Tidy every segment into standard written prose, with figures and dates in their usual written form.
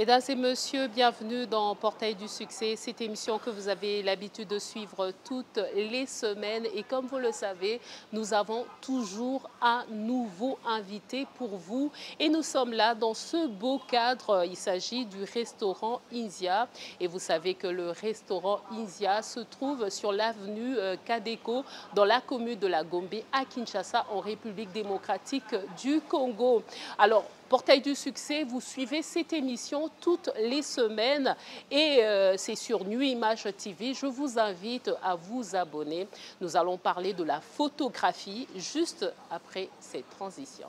Mesdames et messieurs, bienvenue dans Portail du Succès, cette émission que vous avez l'habitude de suivre toutes les semaines. Et comme vous le savez, nous avons toujours un nouveau invité pour vous. Et nous sommes là dans ce beau cadre. Il s'agit du restaurant Inzia. Et vous savez que le restaurant Inzia se trouve sur l'avenue Kadeko, dans la commune de la Gombe, à Kinshasa, en République démocratique du Congo. Alors, Portail du Succès, vous suivez cette émission toutes les semaines et c'est sur Nuit Image TV. Je vous invite à vous abonner. Nous allons parler de la photographie juste après cette transition.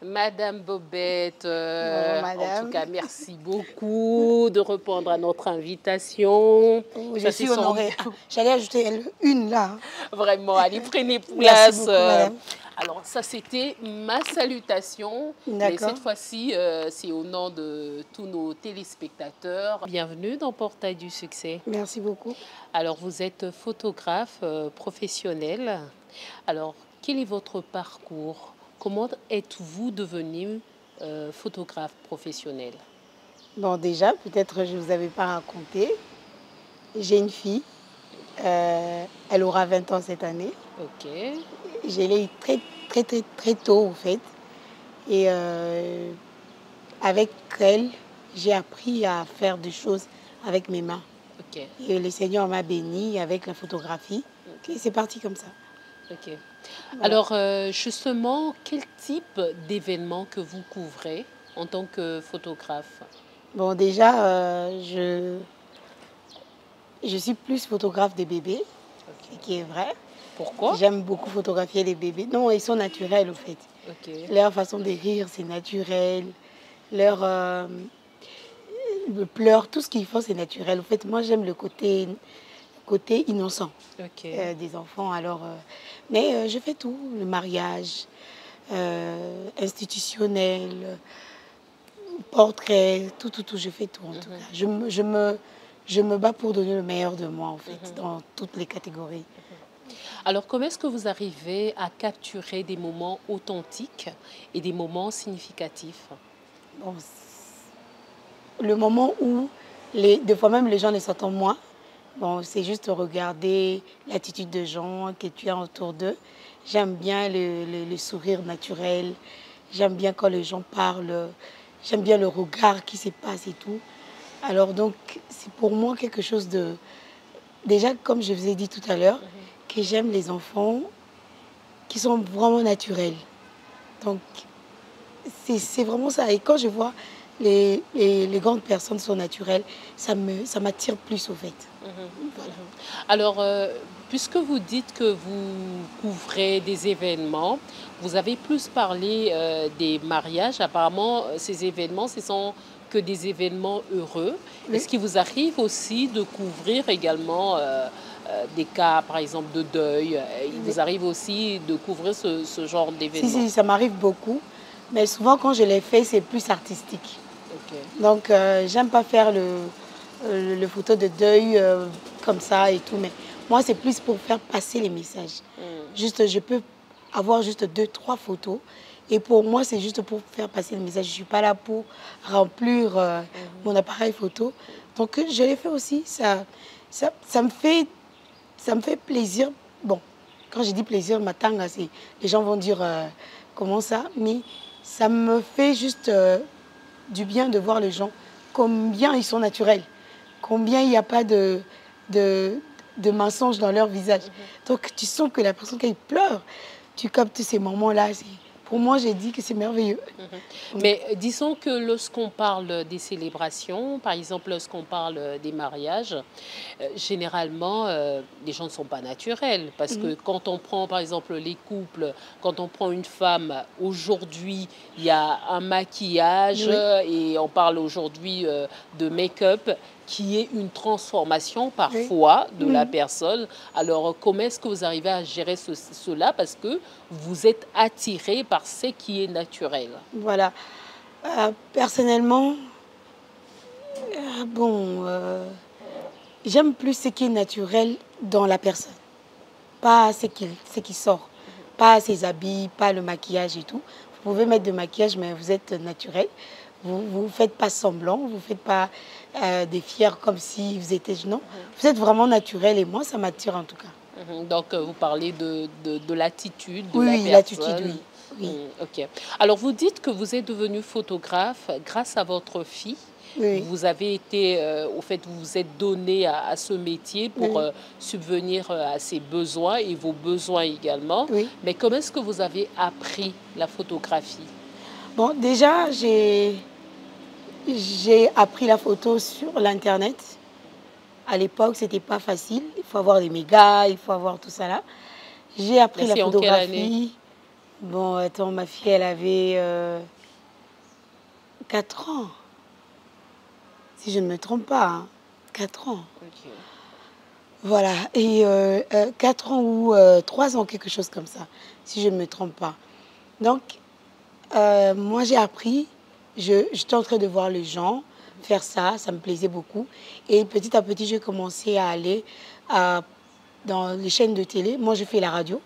Madame Bobette, Madame. En tout cas, merci beaucoup de répondre à notre invitation. Je suis honorée. J'allais ajouter une là. Vraiment, allez, prenez place. Merci beaucoup, madame. Alors, ça, c'était ma salutation. Mais cette fois-ci, c'est au nom de tous nos téléspectateurs. Bienvenue dans Portail du Succès. Merci beaucoup. Alors, vous êtes photographe professionnel. Alors, quel est votre parcours? Comment êtes-vous devenu photographe professionnel? Bon, déjà, peut-être je ne vous avais pas raconté. J'ai une fille. Elle aura 20 ans cette année. Ok. Je l'ai eu très tôt, en fait. Et avec elle, j'ai appris à faire des choses avec mes mains. Ok. Et le Seigneur m'a béni avec la photographie. Et c'est parti comme ça. Ok. Voilà. Alors, justement, quel type d'événement que vous couvrez en tant que photographe? Bon, déjà, je suis plus photographe des bébés, ce qui est vrai. Pourquoi? J'aime beaucoup photographier les bébés. Non, ils sont naturels, au fait. Ok. Leur façon de rire, c'est naturel. Leur pleurs, tout ce qu'ils font, c'est naturel. En fait, moi, j'aime le côté innocent des enfants. Alors, mais je fais tout, le mariage, institutionnel, portrait, tout, je fais tout en tout cas. Je me bats pour donner le meilleur de moi, en fait, dans toutes les catégories. Alors, comment est-ce que vous arrivez à capturer des moments authentiques et des moments significatifs? Bon, le moment où, des fois même, les gens ne s'entendent moins. Bon, c'est juste regarder l'attitude des gens que tu as autour d'eux. J'aime bien le sourire naturel. J'aime bien quand les gens parlent. J'aime bien le regard qui se passe et tout. Alors donc, c'est pour moi quelque chose de... Déjà, comme je vous ai dit tout à l'heure, que j'aime les enfants qui sont vraiment naturels. Donc, c'est vraiment ça. Et quand je vois les grandes personnes sont naturelles, ça m'attire plus au fait. Voilà. Alors, puisque vous dites que vous couvrez des événements, vous avez plus parlé des mariages. Apparemment, ces événements, ce sont que des événements heureux. Oui. Est-ce qu'il vous arrive aussi de couvrir également des cas, par exemple, de deuil? Il vous arrive aussi de couvrir ce genre d'événements? Si, ça m'arrive beaucoup. Mais souvent, quand je les fais, c'est plus artistique. Okay. Donc, j'aime pas faire le photo de deuil comme ça et tout. Mais moi, c'est plus pour faire passer les messages. Juste, je peux avoir juste 2-3 photos. Et pour moi, c'est juste pour faire passer le message. Je ne suis pas là pour remplir mon appareil photo. Donc, je l'ai fait aussi. Ça me fait plaisir. Bon, quand je dis plaisir, ma tanga, les gens vont dire comment ça. Mais ça me fait juste du bien de voir les gens, combien ils sont naturels, combien il n'y a pas de mensonges dans leur visage. Donc, tu sens que la personne, quand il pleure, tu captes ces moments-là. Pour moi, j'ai dit que c'est merveilleux. Mais disons que lorsqu'on parle des célébrations, par exemple, lorsqu'on parle des mariages, généralement, les gens ne sont pas naturels. Parce que quand on prend, par exemple, les couples, quand on prend une femme, aujourd'hui, il y a un maquillage et on parle aujourd'hui de make-up qui est une transformation parfois de la personne. Alors, comment est-ce que vous arrivez à gérer cela? Parce que vous êtes attiré par ce qui est naturel. Voilà. Personnellement, j'aime plus ce qui est naturel dans la personne. pas ce qui sort. Pas ses habits, pas le maquillage et tout. Vous pouvez mettre de maquillage, mais vous êtes naturel. Vous ne faites pas semblant, vous ne faites pas des fiers comme si vous étiez... Non, vous êtes vraiment naturel et moi, ça m'attire en tout cas. Donc, vous parlez de l'attitude de oui, la personne. l'attitude, oui. Ok. Alors, vous dites que vous êtes devenu photographe grâce à votre fille. Oui. Vous avez été, au fait, vous vous êtes donné à ce métier pour subvenir à ses besoins et vos besoins également. Oui. Mais comment est-ce que vous avez appris la photographie? Bon, déjà, j'ai appris la photo sur l'Internet. À l'époque, ce n'était pas facile. Il faut avoir des mégas, il faut avoir tout ça là. J'ai appris la photographie. En quelle année? Bon, attends, ma fille, elle avait 4 ans. Si je ne me trompe pas, hein. 4 ans. Okay. Voilà, et 4 ans ou 3 ans, quelque chose comme ça, si je ne me trompe pas. Donc, moi j'ai appris, j'étais en train de voir les gens faire ça, ça me plaisait beaucoup. Et petit à petit, j'ai commencé à aller dans les chaînes de télé. Moi, je fais la radio,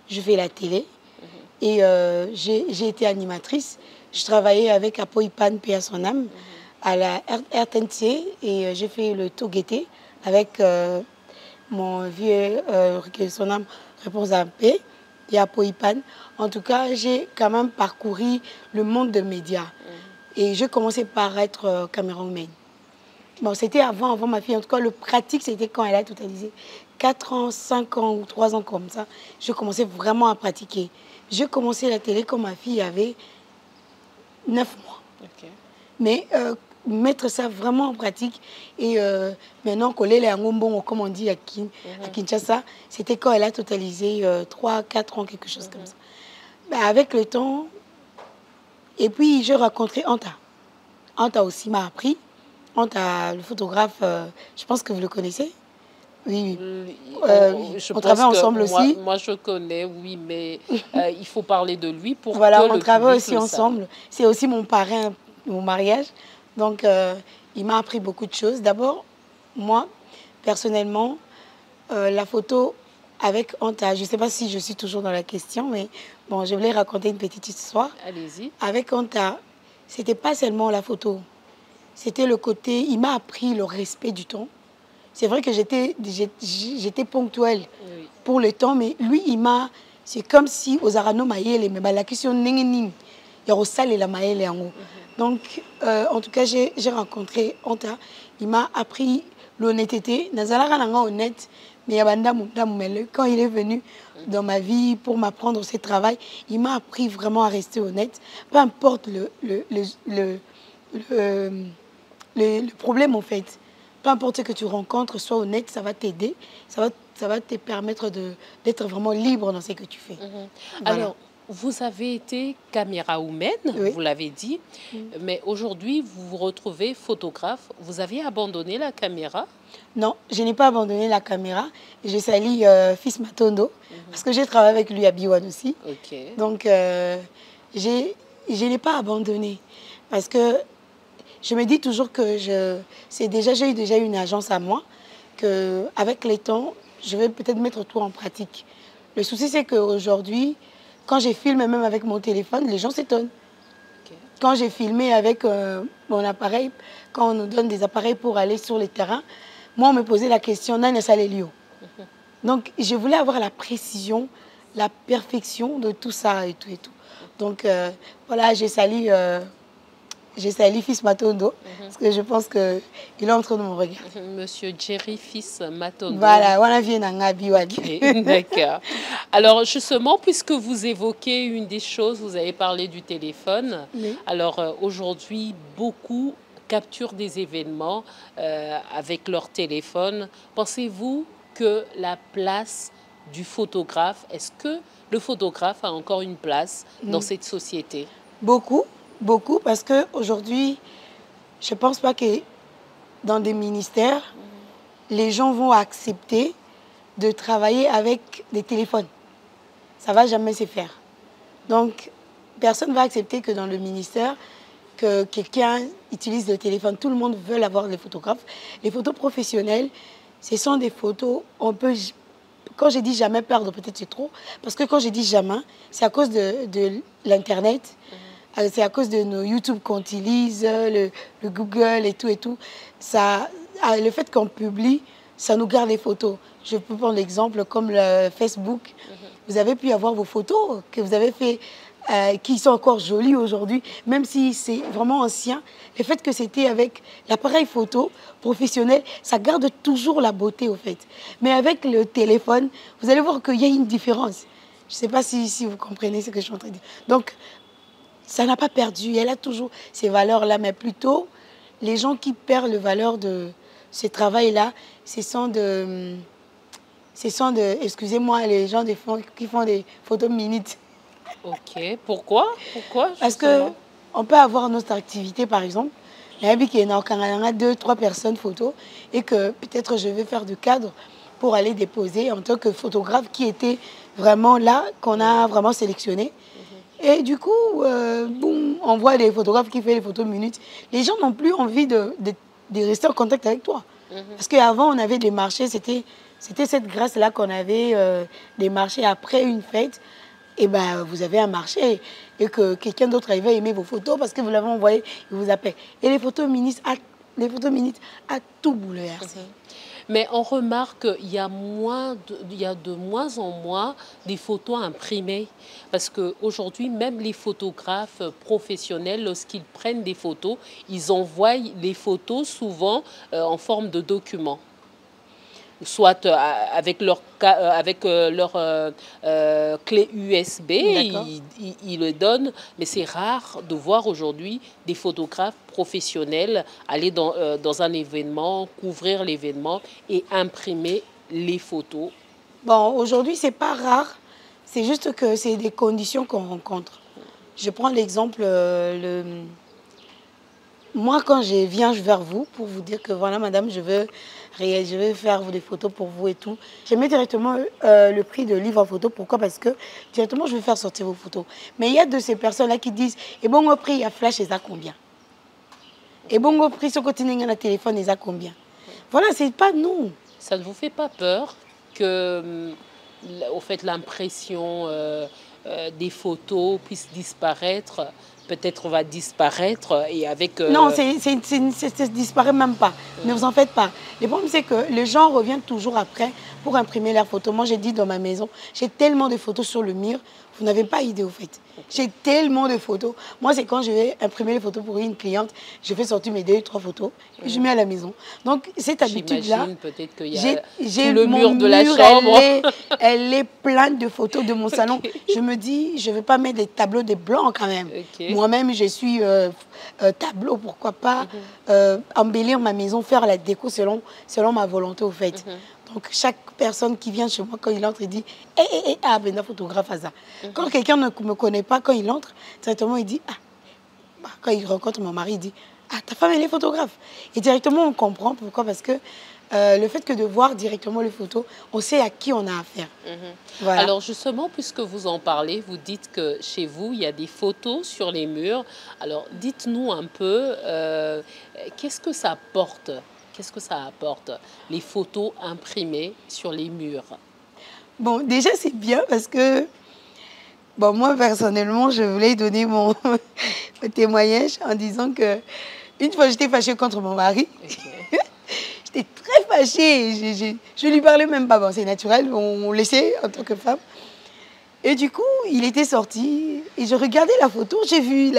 je fais la télé. Et j'ai été animatrice. Je travaillais avec Apoipan, paix à son âme, à la RTNC. Et j'ai fait le Togueté avec mon vieux, que son âme repose en paix, et Apoipan. En tout cas, j'ai quand même parcouru le monde des médias. Et j'ai commencé par être caméraman. Bon, c'était avant ma fille. En tout cas, le pratique, c'était quand elle a totalisé 4 ans, 5 ans ou 3 ans comme ça. Je commençais vraiment à pratiquer. J'ai commencé la télé quand ma fille avait 9 mois. Okay. Mais mettre ça vraiment en pratique. Et maintenant, coller les angombons, comme on dit à Kinshasa, c'était quand elle a totalisé 3, 4 ans, quelque chose comme ça. Mais avec le temps, et puis j'ai rencontré Anta. Anta aussi m'a appris. Anta, le photographe, je pense que vous le connaissez. Oui, on travaille ensemble aussi. Moi, je connais, oui, mais il faut parler de lui pour voilà, que on travaille aussi ensemble. C'est aussi mon parrain, mon mariage. Donc, il m'a appris beaucoup de choses. D'abord, moi, personnellement, la photo avec Anta, je ne sais pas si je suis toujours dans la question, mais bon, je voulais raconter une petite histoire. Allez-y. Avec Anta, ce n'était pas seulement la photo. C'était le côté, il m'a appris le respect du temps. C'est vrai que j'étais ponctuelle pour le temps, mais lui, c'est comme si aux Arano Maïele, mais la question n'est la Maïele. Donc, en tout cas, j'ai rencontré Anta. Il m'a appris l'honnêteté. Honnête, mais quand il est venu dans ma vie pour m'apprendre ce travail, il m'a appris vraiment à rester honnête. Peu importe le problème, en fait. Peu importe ce que tu rencontres, sois honnête, ça va t'aider. Ça va te permettre d'être vraiment libre dans ce que tu fais. Voilà. Alors, vous avez été caméra-woman, vous l'avez dit, mais aujourd'hui, vous vous retrouvez photographe. Vous avez abandonné la caméra? Non, je n'ai pas abandonné la caméra. Je salue Fils Matondo, parce que j'ai travaillé avec lui à Biwan aussi. Donc, je n'ai pas abandonné, parce que je me dis toujours que j'ai déjà eu une agence à moi, qu'avec les temps, je vais peut-être mettre tout en pratique. Le souci, c'est qu'aujourd'hui, quand j'ai filmé même avec mon téléphone, les gens s'étonnent. Quand j'ai filmé avec mon appareil, quand on nous donne des appareils pour aller sur les terrains, moi, on me posait la question, Nana Salelio. Donc, je voulais avoir la précision, la perfection de tout ça et tout et tout. Donc, voilà, j'ai sali Fils Matondo, parce que je pense qu'il est en train de me regarder. Monsieur Jerry Fils Matondo. Voilà, on vient d'en D'accord. Alors, justement, puisque vous évoquez une des choses, vous avez parlé du téléphone. Alors, aujourd'hui, beaucoup capturent des événements avec leur téléphone. Pensez-vous que la place du photographe, est-ce que le photographe a encore une place dans cette société? Beaucoup. Beaucoup, parce qu'aujourd'hui, je ne pense pas que dans des ministères, les gens vont accepter de travailler avec des téléphones. Ça ne va jamais se faire. Donc, personne ne va accepter que dans le ministère, que quelqu'un utilise le téléphone. Tout le monde veut avoir des photographes. Les photos professionnelles, ce sont des photos, on peut quand j'ai dit jamais perdre, peut-être c'est trop, parce que quand j'ai dit jamais, c'est à cause de l'Internet, c'est à cause de nos YouTube qu'on utilise, le Google et tout. Ça, le fait qu'on publie, ça nous garde les photos. Je peux prendre l'exemple comme le Facebook. Vous avez pu avoir vos photos que vous avez fait, qui sont encore jolies aujourd'hui, même si c'est vraiment ancien. Le fait que c'était avec l'appareil photo professionnel, ça garde toujours la beauté au fait. Mais avec le téléphone, vous allez voir qu'il y a une différence. Je ne sais pas si vous comprenez ce que je suis en train de dire. Donc, ça n'a pas perdu. Elle a toujours ces valeurs-là, mais plutôt, les gens qui perdent la valeur de ce travail-là, ce sont de, excusez-moi, les gens qui font des photos minutes. Ok, pourquoi? Pourquoi Parce qu'on peut avoir notre activité, par exemple, il y a 2-3 personnes photos et que peut-être je vais faire du cadre pour aller déposer en tant que photographe qui était vraiment là, qu'on a vraiment sélectionné. Et du coup, boum, on voit des photographes qui font des photos minutes. Les gens n'ont plus envie de rester en contact avec toi. Parce qu'avant, on avait des marchés, c'était cette grâce-là qu'on avait des marchés après une fête. Et ben, vous avez un marché et que quelqu'un d'autre avait aimé vos photos parce que vous l'avez envoyé, il vous appelle. Et les photos minutes à tout bouleversé. Mais on remarque qu'il y a de moins en moins des photos imprimées. Parce qu'aujourd'hui, même les photographes professionnels, lorsqu'ils prennent des photos, ils envoient les photos souvent en forme de documents. Soit avec leur clé USB, ils le donnent. Mais c'est rare de voir aujourd'hui des photographes professionnels aller dans un événement, couvrir l'événement et imprimer les photos. Bon, aujourd'hui, c'est pas rare. C'est juste que c'est des conditions qu'on rencontre. Je prends l'exemple, moi, quand je viens vers vous pour vous dire que voilà, madame, je veux faire des photos pour vous et tout, je mets directement le prix de livre en photo. Pourquoi? Parce que directement, je vais faire sortir vos photos. Mais il y a de ces personnes-là qui disent, et bon, au prix, il y a flash, et ça combien? Et bon, au prix, ce côté, il y a téléphone, et ça combien? Voilà, c'est pas nous. Ça ne vous fait pas peur que, au fait, l'impression des photos puisse disparaître? Peut-être va disparaître et avec... Non, ça disparaît même pas. Ne vous en faites pas. Le problème, c'est que les gens reviennent toujours après pour imprimer leurs photos. Moi, j'ai dit dans ma maison, j'ai tellement de photos sur le mur, vous n'avez pas idée au fait. J'ai tellement de photos. Moi, c'est quand je vais imprimer les photos pour une cliente, je fais sortir mes 2-3 photos et je mets à la maison. Donc, cette habitude-là, peut-être qu'il y j'ai tout le mur de la chambre. Elle est pleine de photos de mon salon. Je me dis, je ne vais pas mettre des tableaux de blancs quand même. Moi-même, je suis tableau, pourquoi pas embellir ma maison, faire la déco selon ma volonté au fait. Donc, chaque personne qui vient chez moi, quand il entre, il dit « Ah, ben, photographe à ça. » Quand quelqu'un ne me connaît pas, quand il entre, directement, il dit « Ah, bah, quand il rencontre mon mari, il dit « Ah, ta femme, elle est photographe. » Et directement, on comprend pourquoi. Parce que le fait que de voir directement les photos, on sait à qui on a affaire. Voilà. Alors, justement, puisque vous en parlez, vous dites que chez vous, il y a des photos sur les murs. Alors, dites-nous un peu, qu'est-ce que ça apporte? Qu'est-ce que ça apporte, les photos imprimées sur les murs? Bon, déjà, c'est bien parce que, bon, moi, personnellement, je voulais donner mon témoignage en disant que une fois, j'étais fâchée contre mon mari. J'étais très fâchée. Je lui parlais même pas. Bon, c'est naturel, on laissait en tant que femme. Et du coup, il était sorti et je regardais la photo. J'ai vu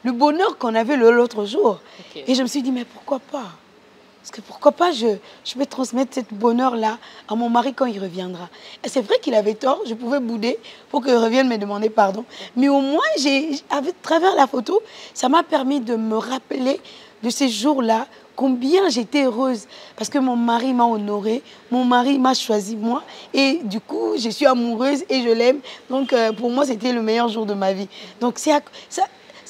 le bonheur qu'on avait l'autre jour. Et je me suis dit, mais pourquoi pas? Parce que pourquoi pas, je vais transmettre ce bonheur-là à mon mari quand il reviendra. Et c'est vrai qu'il avait tort, je pouvais bouder pour qu'il revienne me demander pardon. Mais au moins, à travers la photo, ça m'a permis de me rappeler de ces jours-là, combien j'étais heureuse. Parce que mon mari m'a honorée, mon mari m'a choisi moi. Et du coup, je suis amoureuse et je l'aime. Donc, pour moi, c'était le meilleur jour de ma vie. Donc, ça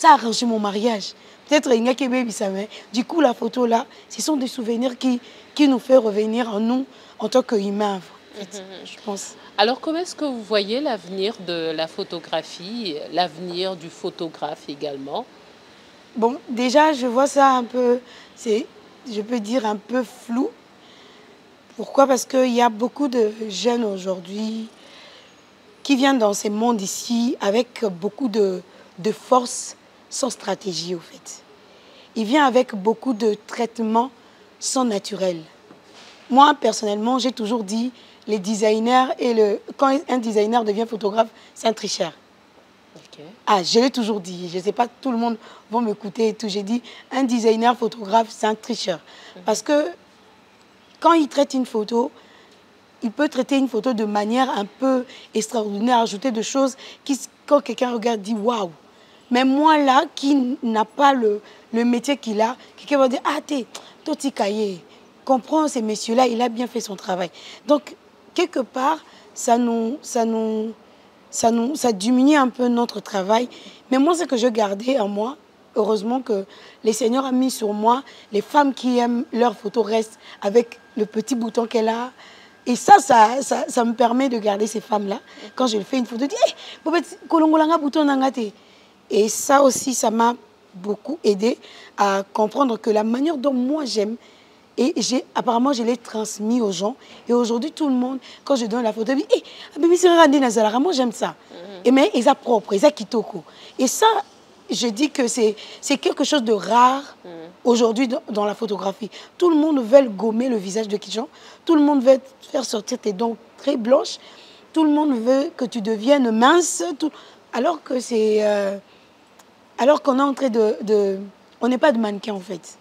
a arrangé mon mariage. Peut-être il n'y a que baby ça, mais du coup, la photo là, ce sont des souvenirs qui nous font revenir en nous en tant qu'humains, en fait, je pense. Alors, comment est-ce que vous voyez l'avenir de la photographie, l'avenir du photographe également? Bon, déjà, je vois ça un peu, je peux dire un peu flou, Pourquoi? Parce qu'il y a beaucoup de jeunes aujourd'hui qui viennent dans ces mondes ici avec beaucoup de force sans stratégie, au fait. Ils viennent avec beaucoup de traitements sans naturel. Moi, personnellement, j'ai toujours dit, les designers quand un designer devient photographe, c'est un tricheur. Okay. Ah, je l'ai toujours dit. Je ne sais pas, tout le monde va m'écouter et tout. J'ai dit, un designer photographe, c'est un tricheur. Parce que quand il traite une photo, il peut traiter une photo de manière un peu extraordinaire, ajouter des choses qui, quand quelqu'un regarde, dit waouh. Mais moi, là, qui n'a pas le métier qu'il a, quelqu'un va dire, ah, t'es Toti Kaye, comprends, ces messieurs-là, il a bien fait son travail. Donc, quelque part, ça diminue un peu notre travail. Mais moi, ce que je gardais en moi, heureusement que les Seigneurs ont mis sur moi, les femmes qui aiment leurs photos restent avec le petit bouton qu'elle a. Et ça me permet de garder ces femmes-là. Quand je fais une photo, je dis, et ça aussi, ça m'a beaucoup aidé à comprendre que la manière dont moi j'aime, et apparemment je l'ai transmis aux gens. Et aujourd'hui, tout le monde, quand je donne la photo, dit, moi j'aime ça. Et mais ils sont propres, ils sont kitoko. Et ça, je dis que c'est quelque chose de rare aujourd'hui dans la photographie. Tout le monde veut gommer le visage de Kijan. Tout le monde veut faire sortir tes dents très blanches. Tout le monde veut que tu deviennes mince. Alors que c'est... alors qu'on est en train de... On n'est pas de mannequin en fait.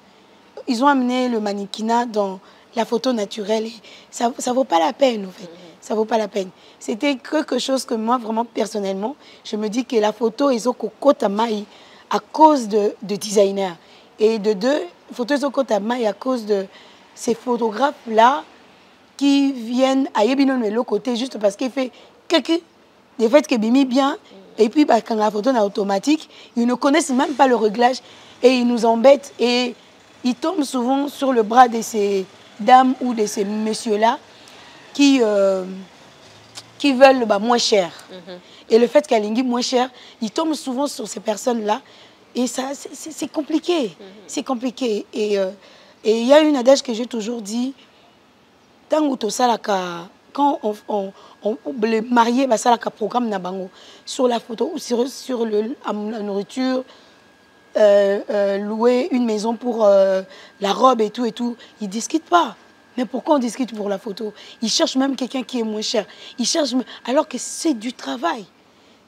Ils ont amené le mannequinat dans la photo naturelle. Et ça ne vaut pas la peine en fait. Ça ne vaut pas la peine. C'était quelque chose que moi, vraiment, personnellement, je me dis que la photo, ils ont côte à maille à cause de designers. Et de deux, photo, ils ont côte à maille à cause de ces photographes-là qui viennent à Yébino de l'autre côté juste parce qu'il fait des faits qui biment bien. Et puis, bah, quand la photo est automatique, ils ne connaissent même pas le réglage et ils nous embêtent. Et ils tombent souvent sur le bras de ces dames ou de ces messieurs-là qui veulent moins cher. Et le fait qu'elle est moins cher, ils tombent souvent sur ces personnes-là. Et ça, c'est compliqué. C'est compliqué. Et il y a une adage que j'ai toujours dit, quand les mariés, ça la programme nabango sur la photo, sur la nourriture, louer une maison pour la robe et tout, ils ne discutent pas. Mais pourquoi on discute pour la photo? Ils cherchent même quelqu'un qui est moins cher. Ils cherchent, alors que c'est du travail.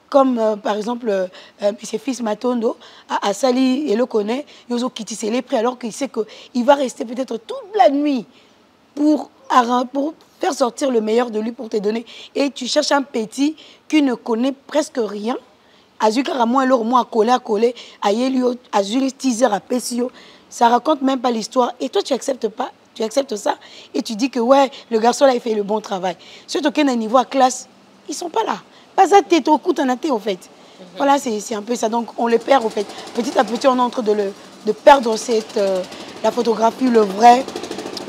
Comme par exemple, M. Fils Matondo, à Sali, il le connaît, il a quitté les prix alors qu'il sait qu'il va rester peut-être toute la nuit pour faire sortir le meilleur de lui pour te donner. Et tu cherches un petit qui ne connaît presque rien. Ça raconte même pas l'histoire. Et toi, tu acceptes pas. Tu acceptes ça et tu dis que ouais, le garçon là, il fait le bon travail. Surtout qu'à un niveau à classe, ils ne sont pas là. Pas ça, t'es au coup, t'en as au fait. Voilà, c'est un peu ça. Donc, on le perd au fait. Petit à petit, on est en train de perdre la photographie, le vrai,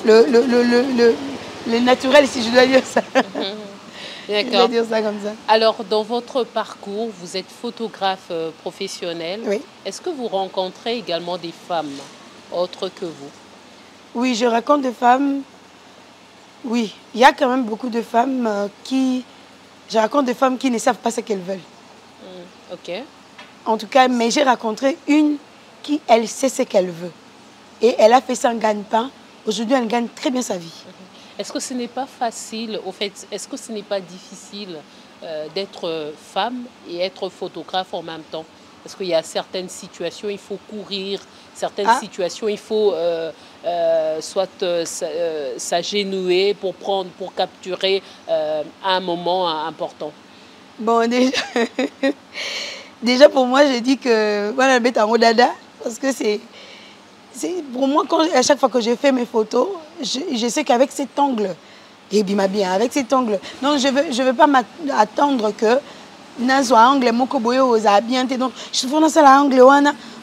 le naturel, si je dois dire ça. D'accord. Je dois dire ça comme ça. Alors, dans votre parcours, vous êtes photographe professionnel. Oui. Est-ce que vous rencontrez également des femmes autres que vous? Oui, je rencontre des femmes. Oui, il y a quand même beaucoup de femmes Je rencontre des femmes qui ne savent pas ce qu'elles veulent. Ok. En tout cas, mais j'ai rencontré une qui, elle sait ce qu'elle veut. Et elle a fait ça en gagne-pain. Aujourd'hui, elle gagne très bien sa vie. Est-ce que ce n'est pas facile, au fait, est-ce que ce n'est pas difficile d'être femme et être photographe en même temps? Parce qu'il y a certaines situations, il faut courir, certaines situations, il faut s'agenouiller pour capturer un moment important. Bon, déjà pour moi, je dis que voilà, mettre en dada, parce que c'est pour moi, à chaque fois que je fais mes photos, je sais qu'avec cet angle, et bien, avec cet angle, non, je veux pas m'attendre que dans un angle, mon coboyo aux bien, donc je fais dans ça l'angle,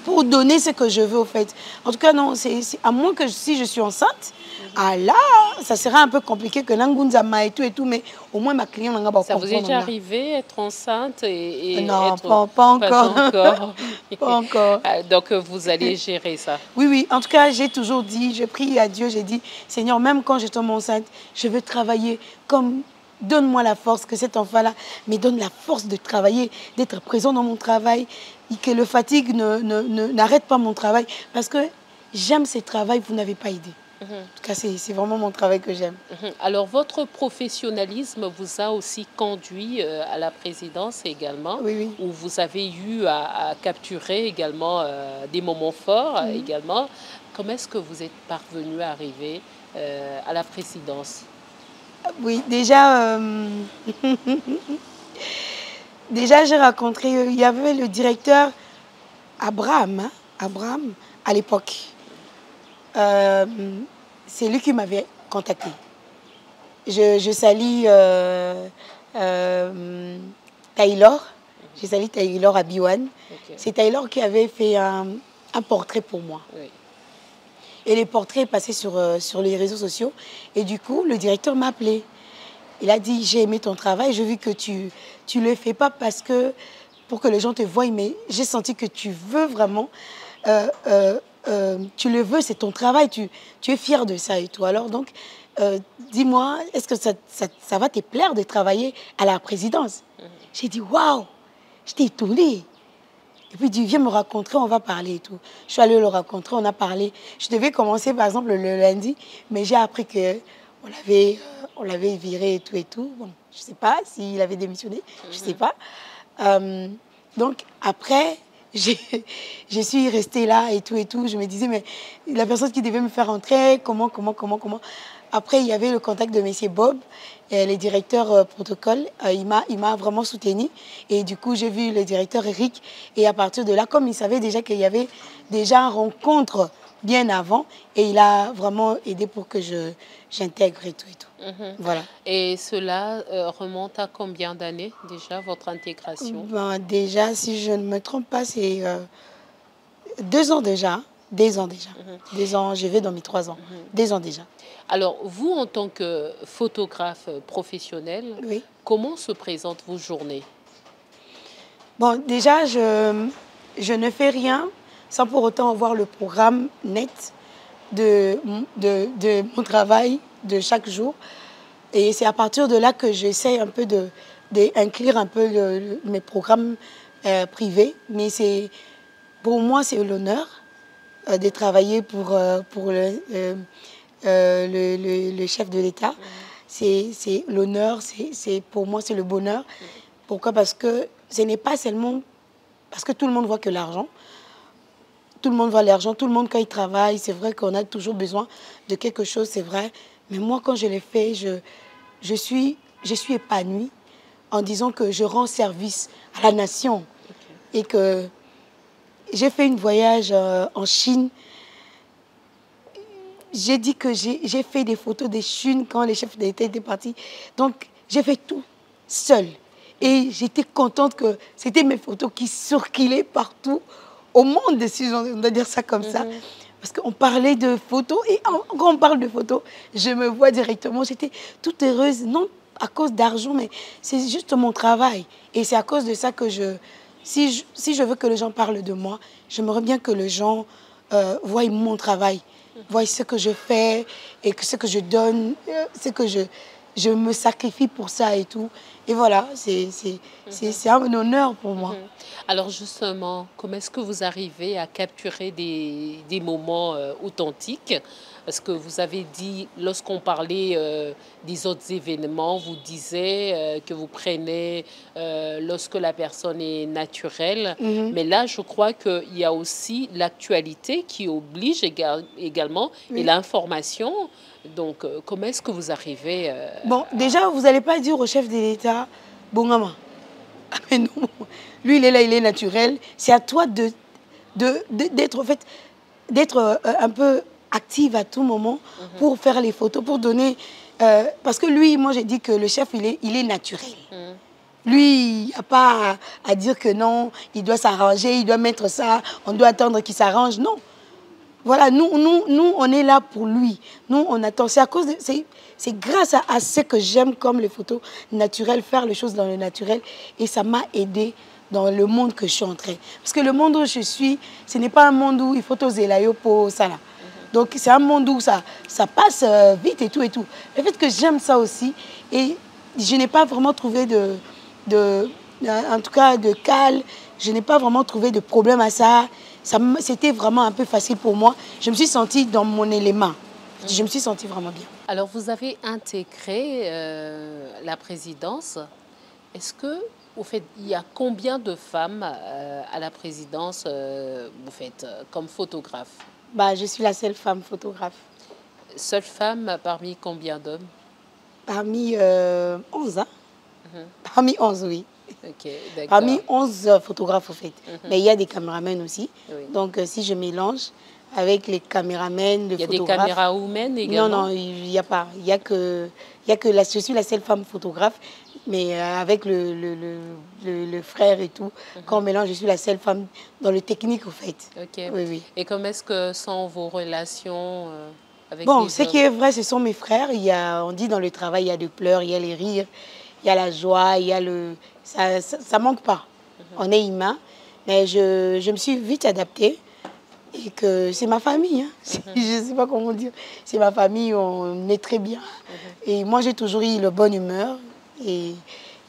pour donner ce que je veux au fait. En tout cas, non, c'est à moins que si je suis enceinte, ah là, ça sera un peu compliqué que Nangunzama et tout, mais au moins ma cliente n'a pas. Ça vous est déjà arrivé, être enceinte et non, être... pas encore. Pas encore. Pas encore. Donc, vous allez gérer ça. Oui, oui. En tout cas, j'ai toujours dit, j'ai prié à Dieu, j'ai dit, Seigneur, même quand je tombe enceinte, je veux travailler comme... Donne-moi la force que cet enfant-là, mais donne la force de travailler, d'être présent dans mon travail, et que le fatigue n'arrête pas mon travail. Parce que j'aime ce travail, vous n'avez pas idée. En tout cas, c'est vraiment mon travail que j'aime. Alors, votre professionnalisme vous a aussi conduit à la présidence également, oui, oui. Où vous avez eu à capturer également des moments forts également. Comment est-ce que vous êtes parvenu à arriver à la présidence? Oui, déjà, déjà j'ai rencontré, il y avait le directeur Abraham, Abraham à l'époque. C'est lui qui m'avait contacté. Je salue Taylor. Je salue Taylor à Biwan. Okay. C'est Taylor qui avait fait un portrait pour moi. Oui. Et les portraits passaient sur les réseaux sociaux. Et du coup, le directeur m'a appelé. Il a dit, j'ai aimé ton travail. J'ai vu que tu ne le fais pas parce que, pour que les gens te voient, mais j'ai senti que tu veux vraiment... tu le veux, c'est ton travail. Tu es fier de ça et tout. Alors donc, dis-moi, est-ce que ça va te plaire de travailler à la présidence? J'ai dit, waouh, j'étais étonnée. Et puis, il dit, viens me rencontrer, on va parler et tout. Je suis allée le rencontrer, on a parlé. Je devais commencer, par exemple, le lundi, mais j'ai appris qu'on l'avait viré et tout. Bon, je ne sais pas s'il avait démissionné, je ne sais pas. Donc, après, je suis restée là et tout. Je me disais, mais la personne qui devait me faire entrer, comment. Après, il y avait le contact de M. Bob, le directeur protocole. Il m'a vraiment soutenue. Et du coup, j'ai vu le directeur Eric. Et à partir de là, comme il savait déjà qu'il y avait déjà une rencontre bien avant, et il a vraiment aidé pour que j'intègre et tout. Voilà. Et cela remonte à combien d'années déjà, votre intégration? Déjà, si je ne me trompe pas, c'est 2 ans déjà. 2 ans déjà. 2 ans, je vais dans mes 3 ans. 2 ans déjà. Alors, vous, en tant que photographe professionnel, oui. Comment se présentent vos journées? Bon, déjà, je ne fais rien sans pour autant avoir le programme net de mon travail de chaque jour. Et c'est à partir de là que j'essaie un peu d'inclure un peu mes programmes privés. Mais pour moi, c'est l'honneur de travailler pour le chef de l'État. C'est l'honneur, pour moi, c'est le bonheur. Pourquoi? Parce que ce n'est pas seulement... Parce que tout le monde voit que l'argent. Tout le monde voit l'argent. Tout le monde, quand il travaille, c'est vrai qu'on a toujours besoin de quelque chose, c'est vrai. Mais moi, quand je l'ai fait, je suis épanouie en disant que je rends service à la nation. Okay. Et que j'ai fait un voyage en Chine. J'ai dit que j'ai fait des photos des Chines quand les chefs d'État étaient partis. Donc, j'ai fait tout seule. Et j'étais contente que c'était mes photos qui circulaient partout au monde, si on doit dire ça comme ça. Parce qu'on parlait de photos. Et quand on parle de photos, je me vois directement. J'étais toute heureuse, non à cause d'argent, mais c'est juste mon travail. Et c'est à cause de ça que si je veux que les gens parlent de moi, j'aimerais bien que les gens voient mon travail. Voyez ce que je fais et ce que je donne, ce que je me sacrifie pour ça et tout. Et voilà, c'est un honneur pour moi. Alors justement, comment est-ce que vous arrivez à capturer des moments authentiques? Parce que vous avez dit, lorsqu'on parlait des autres événements, vous disiez que vous prenez lorsque la personne est naturelle. Mais là, je crois qu'il y a aussi l'actualité qui oblige également et l'information. Donc, comment est-ce que vous arrivez Bon, déjà, vous n'allez pas dire au chef de l'État, bon maman. Ah, mais non, lui, il est là, il est naturel. C'est à toi d'être en fait, d'être un peu active à tout moment pour faire les photos, pour donner... parce que lui, moi, j'ai dit que le chef, il est naturel. Lui, il n'y a pas à dire que non, il doit s'arranger, il doit mettre ça, on doit attendre qu'il s'arrange. Non. Voilà, nous, on est là pour lui. Nous, on attend. C'est à cause de... C'est grâce à ce que j'aime comme les photos naturelles, faire les choses dans le naturel. Et ça m'a aidé dans le monde que je suis entrée. Parce que le monde où je suis, ce n'est pas un monde où il faut oser la pour ça là. Donc c'est un monde où ça passe vite et tout et tout. Le fait que j'aime ça aussi, et je n'ai pas vraiment trouvé en tout cas de cale, je n'ai pas vraiment trouvé de problème à ça. C'était vraiment un peu facile pour moi. Je me suis sentie dans mon élément. Je me suis sentie vraiment bien. Alors, vous avez intégré la présidence. Est-ce que, au fait, il y a combien de femmes à la présidence, vous faites, comme photographe? Bah, je suis la seule femme photographe. Seule femme parmi combien d'hommes? Parmi 11, hein? Parmi 11, oui. Okay, parmi 11 photographes, au fait. Mais il y a des caméramans aussi. Oui. Donc, si je mélange avec les caméramans, les photographes... Il y a des caméras women également? Non, non, il n'y a pas. Je suis la seule femme photographe, mais avec le frère et tout. Quand on mélange, je suis la seule femme dans le technique, au fait. Ok. Oui, oui. Et comment est-ce que sont vos relations avec bon, les ce hommes? qui est vrai, ce sont mes frères. On dit dans le travail, il y a des pleurs, il y a les rires, il y a la joie, il y a le... Ça manque pas. On est humain. Mais je me suis vite adaptée. Et que c'est ma famille. Hein. Je ne sais pas comment dire. C'est ma famille, on est très bien. Et moi, j'ai toujours eu la bonne humeur. Et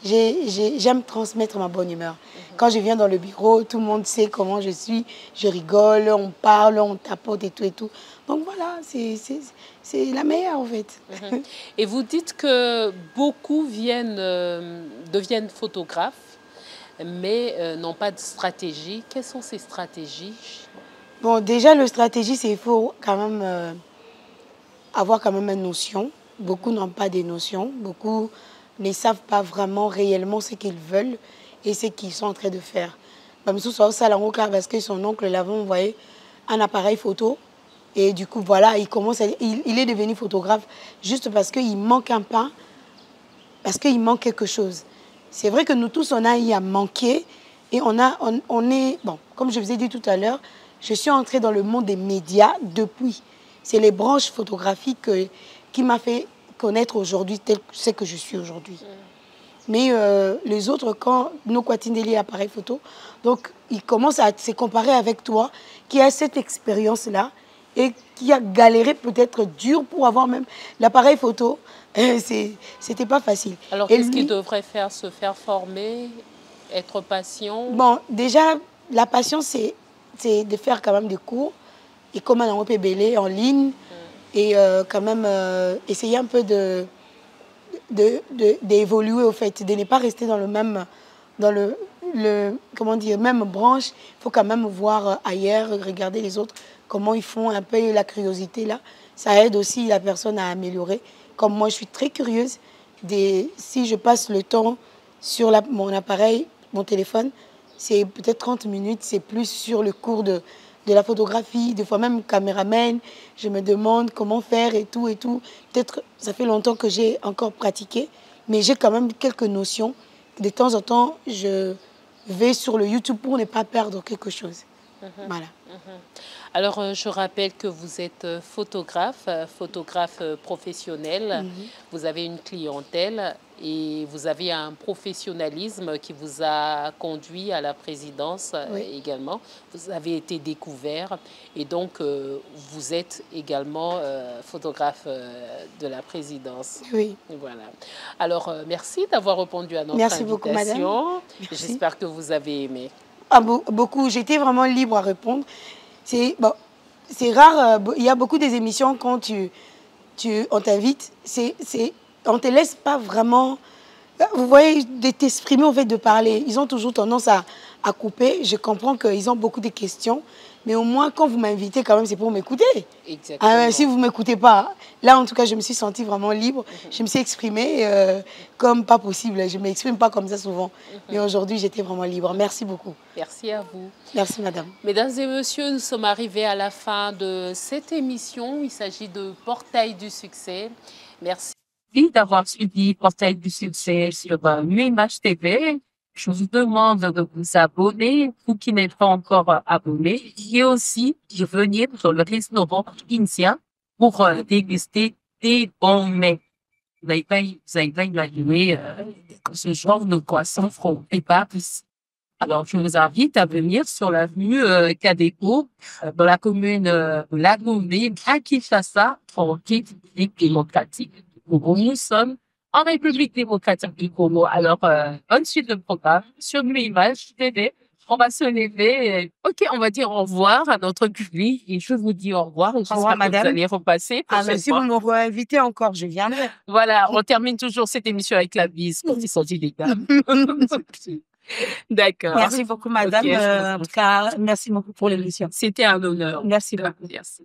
j'aime transmettre ma bonne humeur. Quand je viens dans le bureau, tout le monde sait comment je suis. Je rigole, on parle, on tapote et tout et tout. Donc voilà, c'est la meilleure en fait. Et vous dites que beaucoup deviennent photographes, mais n'ont pas de stratégie. Quelles sont ces stratégies? Bon, déjà, la stratégie, c'est qu'il faut quand même avoir quand même une notion. Beaucoup n'ont pas des notions. Beaucoup ne savent pas vraiment réellement ce qu'ils veulent et ce qu'ils sont en train de faire. Parce que son oncle l'avait envoyé un appareil photo. Et du coup, voilà, il est devenu photographe juste parce qu'il manque un pas, parce qu'il manque quelque chose. C'est vrai que nous tous, on a eu à manquer et on est... Bon, comme je vous ai dit tout à l'heure, je suis entrée dans le monde des médias depuis. C'est les branches photographiques qui m'ont fait connaître aujourd'hui tel ce que je suis aujourd'hui. Mais les autres, quand nos Kwatindeli appareil photo, donc ils commencent à se comparer avec toi, qui a cette expérience-là et qui a galéré peut-être dur pour avoir même l'appareil photo. C'était pas facile. Alors qu'est-ce qu'il devrait faire? Se faire former, être patient? Bon, déjà, la passion, c'est de faire quand même des cours, et comme un OPBL en ligne, et quand même essayer un peu d'évoluer au fait, de ne pas rester dans le même, comment dire, même branche. Il faut quand même voir ailleurs, regarder les autres, comment ils font, un peu la curiosité là. Ça aide aussi la personne à améliorer. Comme moi, je suis très curieuse, si je passe le temps sur mon appareil, mon téléphone, c'est peut-être 30 minutes, c'est plus sur le cours de la photographie, des fois même caméraman, je me demande comment faire et tout et tout. Peut-être, ça fait longtemps que j'ai encore pratiqué, mais j'ai quand même quelques notions. De temps en temps, je vais sur le YouTube pour ne pas perdre quelque chose. Voilà. Alors, je rappelle que vous êtes photographe professionnel. Vous avez une clientèle et vous avez un professionnalisme qui vous a conduit à la présidence également. Vous avez été découvert et donc vous êtes également photographe de la présidence. Oui. Voilà. Alors, merci d'avoir répondu à notre invitation. Beaucoup, madame. J'espère que vous avez aimé. Ah, beaucoup. J'étais vraiment libre à répondre. C'est rare. Il y a beaucoup des émissions quand on t'invite. On ne te laisse pas vraiment... Vous voyez, de t'exprimer, en fait, de parler. Ils ont toujours tendance à couper. Je comprends qu'ils ont beaucoup de questions. Mais au moins, quand vous m'invitez, quand même, c'est pour m'écouter. Exactement. Si vous ne m'écoutez pas, là, en tout cas, je me suis sentie vraiment libre. Je me suis exprimée comme pas possible. Je ne m'exprime pas comme ça souvent. Mais aujourd'hui, j'étais vraiment libre. Merci beaucoup. Merci à vous. Merci, madame. Mesdames et messieurs, nous sommes arrivés à la fin de cette émission. Il s'agit de Portail du succès. Merci. remercie d'avoir suivi Portail du succès sur Image TV. Je vous demande de vous abonner, vous qui n'êtes pas encore abonnés, et aussi de venir sur le restaurant indien pour déguster des bons mets. Vous n'avez pas imaginé que ce genre de poisson ne pas ici. Alors, je vous invite à venir sur l'avenue Cadéco, dans la commune de Lagomé, à Kinshasa, en République démocratique du Congo. Nous sommes en République démocratique du Congo. Alors, bonne suite de programme sur Image TV. On va se lever. OK, on va dire au revoir à notre public et je vous dis au revoir. J'espère que vous allez repasser. Merci pour m'avoir invité encore, je viendrai. Voilà, on termine toujours cette émission avec la bise pour qu'ils sont illégales. D'accord. Merci beaucoup, madame. Okay. En tout cas, merci beaucoup pour l'émission. C'était un honneur. Merci beaucoup. Merci.